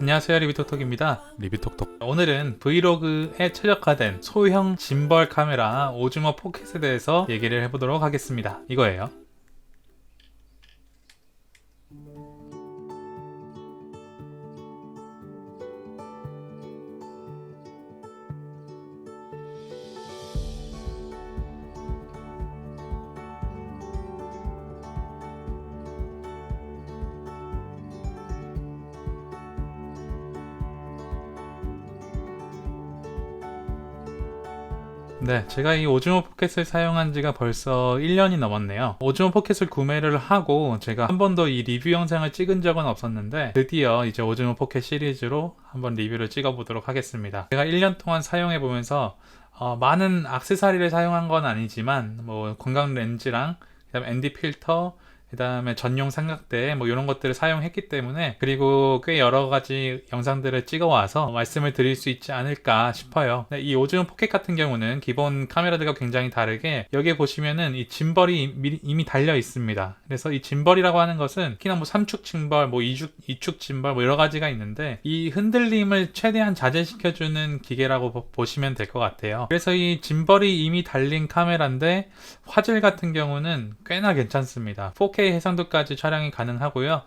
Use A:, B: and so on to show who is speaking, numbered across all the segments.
A: 안녕하세요, 리뷰톡톡입니다. 리뷰톡톡. 오늘은 브이로그에 최적화된 소형 짐벌 카메라 오즈모 포켓에 대해서 얘기를 해보도록 하겠습니다. 이거예요. 네, 제가 이 오즈모 포켓을 사용한 지가 벌써 1년이 넘었네요. 오즈모 포켓을 구매를 하고 제가 한 번도 이 리뷰 영상을 찍은 적은 없었는데 드디어 이제 오즈모 포켓 시리즈로 한번 리뷰를 찍어 보도록 하겠습니다. 제가 1년 동안 사용해 보면서 많은 액세서리를 사용한 건 아니지만 뭐 건강 렌즈랑 그다음에 ND 필터, 그 다음에 전용 삼각대 뭐 이런 것들을 사용했기 때문에, 그리고 꽤 여러 가지 영상들을 찍어 와서 말씀을 드릴 수 있지 않을까 싶어요. 네, 이 오즈모 포켓 같은 경우는 기본 카메라들과 굉장히 다르게 여기에 보시면은 이 짐벌이 이미 달려 있습니다. 그래서 이 짐벌이라고 하는 것은 특히나 뭐 3축 짐벌, 뭐 2축 짐벌 뭐 여러 가지가 있는데, 이 흔들림을 최대한 자제시켜주는 기계라고 보시면 될 것 같아요. 그래서 이 짐벌이 이미 달린 카메라인데 화질 같은 경우는 꽤나 괜찮습니다. 4K 해상도까지 촬영이 가능하고요.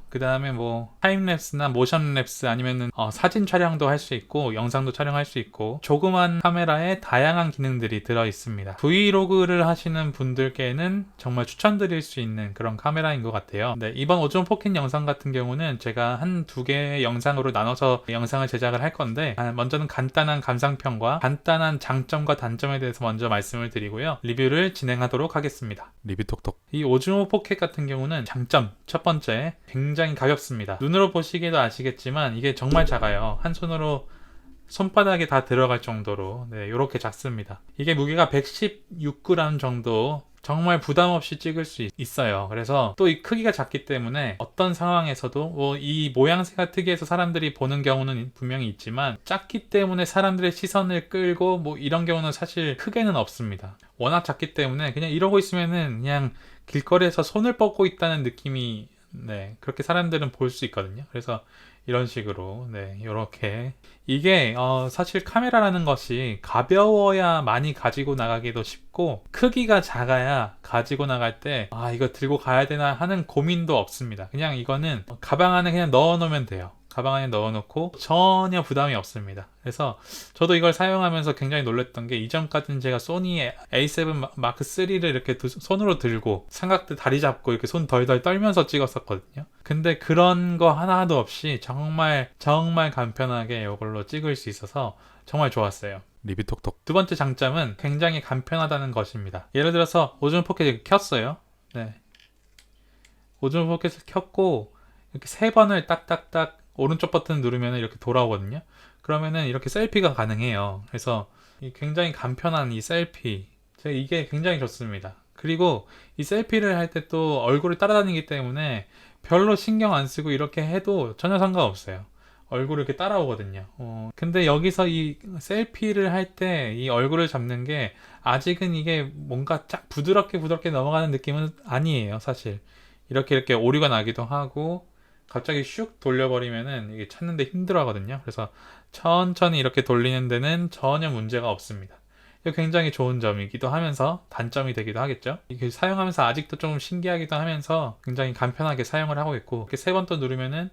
A: 그 다음에 뭐 타임랩스나 모션랩스 아니면은 사진 촬영도 할 수 있고 영상도 촬영할 수 있고, 조그만 카메라에 다양한 기능들이 들어 있습니다. 브이로그를 하시는 분들께는 정말 추천드릴 수 있는 그런 카메라인 것 같아요. 네, 이번 오즈모 포켓 영상 같은 경우는 제가 한 두 개의 영상으로 나눠서 영상을 제작을 할 건데, 먼저는 간단한 감상평과 간단한 장점과 단점에 대해서 먼저 말씀을 드리고요, 리뷰를 진행하도록 하겠습니다. 리뷰톡톡. 이 오즈모 포켓 같은 경우는 장점 첫 번째, 굉장히 가볍습니다. 눈으로 보시기도 아시겠지만 이게 정말 작아요. 한 손으로 손바닥에 다 들어갈 정도로 이렇게 작습니다. 이게 무게가 116g 정도, 정말 부담 없이 찍을 수 있어요. 그래서 또 이 크기가 작기 때문에 어떤 상황에서도 이 모양새가 특이해서 사람들이 보는 경우는 분명히 있지만, 작기 때문에 사람들의 시선을 끌고 뭐 이런 경우는 사실 크게는 없습니다. 워낙 작기 때문에 그냥 이러고 있으면은 그냥 길거리에서 손을 뻗고 있다는 느낌이 그렇게 사람들은 볼 수 있거든요. 그래서 이런 식으로 이렇게 이게 사실 카메라라는 것이 가벼워야 많이 가지고 나가기도 쉽고, 크기가 작아야 가지고 나갈 때 이거 들고 가야 되나 하는 고민도 없습니다. 그냥 이거는 가방 안에 그냥 넣어 놓으면 돼요. 가방 안에 넣어놓고 전혀 부담이 없습니다. 그래서 저도 이걸 사용하면서 굉장히 놀랐던 게, 이전까지는 제가 소니 A7 마크 3를 이렇게 손으로 들고 삼각대 다리 잡고 이렇게 손 덜덜 떨면서 찍었었거든요. 근데 그런 거 하나도 없이 정말 간편하게 이걸로 찍을 수 있어서 정말 좋았어요. 리뷰톡톡. 두 번째 장점은 굉장히 간편하다는 것입니다. 예를 들어서 오즈모 포켓을 켰어요. 오즈모 포켓을 켰고 이렇게 3번을 딱딱딱 오른쪽 버튼 누르면 이렇게 돌아오거든요. 그러면은 이렇게 셀피가 가능해요. 그래서 굉장히 간편한 이 셀피, 제가 이게 굉장히 좋습니다. 그리고 이 셀피를 할 때 또 얼굴을 따라다니기 때문에 별로 신경 안 쓰고 이렇게 해도 전혀 상관없어요. 얼굴을 이렇게 따라오거든요. 근데 여기서 이 셀피를 할 때 이 얼굴을 잡는 게 아직은 이게 뭔가 쫙 부드럽게 넘어가는 느낌은 아니에요. 사실 이렇게 오류가 나기도 하고, 갑자기 슉 돌려버리면은 이게 찾는데 힘들어 하거든요. 그래서 천천히 이렇게 돌리는 데는 전혀 문제가 없습니다. 이거 굉장히 좋은 점이기도 하면서 단점이 되기도 하겠죠. 이게 사용하면서 아직도 좀 신기하기도 하면서 굉장히 간편하게 사용을 하고 있고, 이렇게 3번 또 누르면은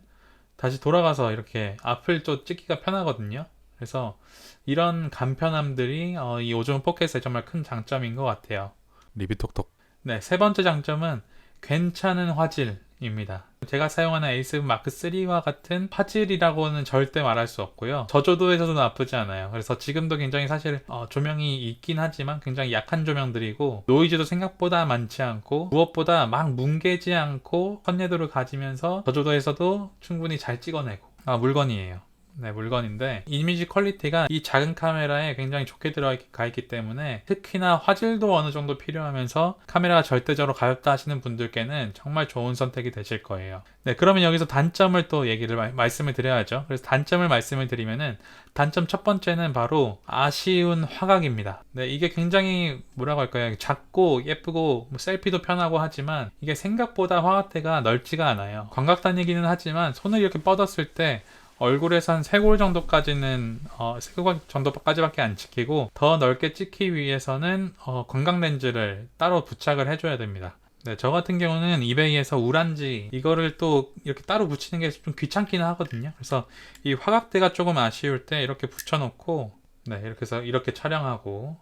A: 다시 돌아가서 이렇게 앞을 또 찍기가 편하거든요. 그래서 이런 간편함들이 이 오즈모 포켓의 정말 큰 장점인 것 같아요. 리뷰톡톡. 네, 세 번째 장점은 괜찮은 화질입니다. 제가 사용하는 A7 마크 3와 같은 화질이라고는 절대 말할 수 없고요. 저조도에서도 나쁘지 않아요. 그래서 지금도 굉장히 사실 조명이 있긴 하지만 굉장히 약한 조명들이고, 노이즈도 생각보다 많지 않고, 무엇보다 막 뭉개지 않고 선예도를 가지면서 저조도에서도 충분히 잘 찍어내고 물건이에요. 네, 물건인데 이미지 퀄리티가 이 작은 카메라에 굉장히 좋게 들어가 있기 때문에 특히나 화질도 어느 정도 필요하면서 카메라가 절대적으로 가볍다 하시는 분들께는 정말 좋은 선택이 되실 거예요. 네, 그러면 여기서 단점을 또 말씀을 드려야죠. 그래서 단점을 말씀을 드리면은 단점 첫 번째는 바로 아쉬운 화각입니다. 네, 이게 굉장히 뭐라고 할까요? 작고 예쁘고 셀피도 편하고 하지만 이게 생각보다 화각대가 넓지가 않아요. 광각 다니기는 하지만 손을 이렇게 뻗었을 때 얼굴에서 한 3골 정도까지는 3골 정도까지밖에 안 찍히고 더 넓게 찍기 위해서는 광각 렌즈를 따로 부착을 해줘야 됩니다. 네, 저 같은 경우는 이베이에서 우란지 이거를 또 이렇게 따로 붙이는 게 좀 귀찮기는 하거든요. 그래서 이 화각대가 조금 아쉬울 때 이렇게 붙여놓고 네, 이렇게 해서 이렇게 촬영하고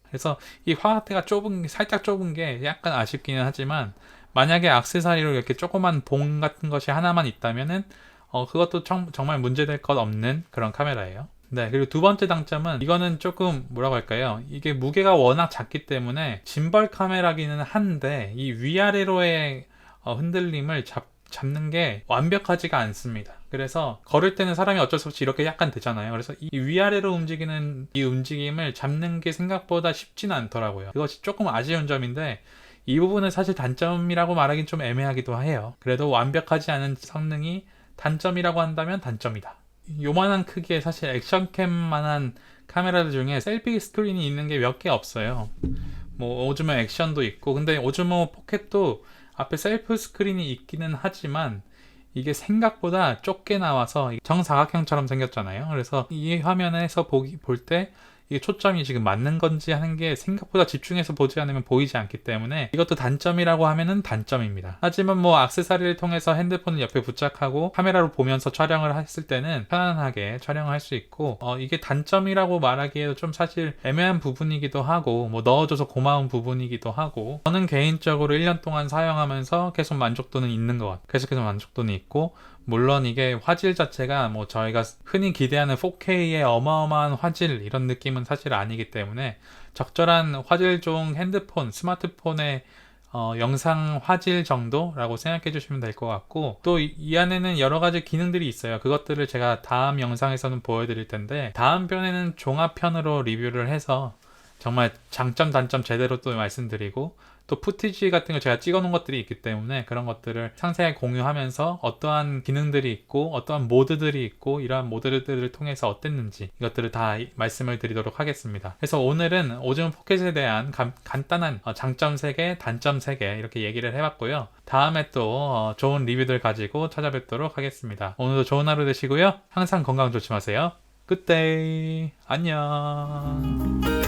A: 그래서 이 화각대가 살짝 좁은 게 약간 아쉽기는 하지만 만약에 액세서리로 이렇게 조그만 봉 같은 것이 하나만 있다면은 그것도 정말 문제될 것 없는 그런 카메라예요. 네, 그리고 두 번째 단점은 이거는 조금 뭐라고 할까요? 이게 무게가 워낙 작기 때문에 짐벌 카메라기는 한데 이 위아래로의 흔들림을 잡는 게 완벽하지가 않습니다. 그래서 걸을 때는 사람이 어쩔 수 없이 이렇게 약간 되잖아요. 그래서 이 위아래로 움직이는 이 움직임을 잡는 게 생각보다 쉽지는 않더라고요. 그것이 조금 아쉬운 점인데 이 부분은 사실 단점이라고 말하긴 좀 애매하기도 해요. 그래도 완벽하지 않은 성능이 단점이라고 한다면 단점이다. 요만한 크기에 사실 액션캠만한 카메라들 중에 셀피 스크린이 있는 게 몇 개 없어요. 뭐 오즈모 액션도 있고 근데 오즈모 포켓도 앞에 셀프 스크린이 있기는 하지만 이게 생각보다 좁게 나와서 정사각형처럼 생겼잖아요. 그래서 이 화면에서 볼 때 이게 초점이 지금 맞는 건지 하는 게 생각보다 집중해서 보지 않으면 보이지 않기 때문에 이것도 단점이라고 하면은 단점입니다. 하지만 뭐 액세서리를 통해서 핸드폰을 옆에 부착하고 카메라로 보면서 촬영을 했을 때는 편안하게 촬영을 할 수 있고 이게 단점이라고 말하기에도 좀 사실 애매한 부분이기도 하고 뭐 넣어줘서 고마운 부분이기도 하고 저는 개인적으로 1년 동안 사용하면서 계속 만족도는 있는 것 같아요. 계속해서 만족도는 있고 물론 이게 화질 자체가 뭐 저희가 흔히 기대하는 4K의 어마어마한 화질 이런 느낌은 사실 아니기 때문에 적절한 화질 좋은 핸드폰, 스마트폰의 영상 화질 정도라고 생각해 주시면 될 것 같고 또 이 안에는 여러 가지 기능들이 있어요. 그것들을 제가 다음 영상에서는 보여드릴 텐데 다음 편에는 종합편으로 리뷰를 해서 정말 장점 단점 제대로 또 말씀드리고 또 푸티지 같은 거 제가 찍어 놓은 것들이 있기 때문에 그런 것들을 상세하게 공유하면서 어떠한 기능들이 있고 어떠한 모드들이 있고 이러한 모드들을 통해서 어땠는지 이것들을 다 말씀을 드리도록 하겠습니다. 그래서 오늘은 오즈모 포켓에 대한 간단한 장점 3개, 단점 3개 이렇게 얘기를 해봤고요. 다음에 또 좋은 리뷰들 가지고 찾아뵙도록 하겠습니다. 오늘도 좋은 하루 되시고요. 항상 건강 조심하세요. 굿데이 안녕.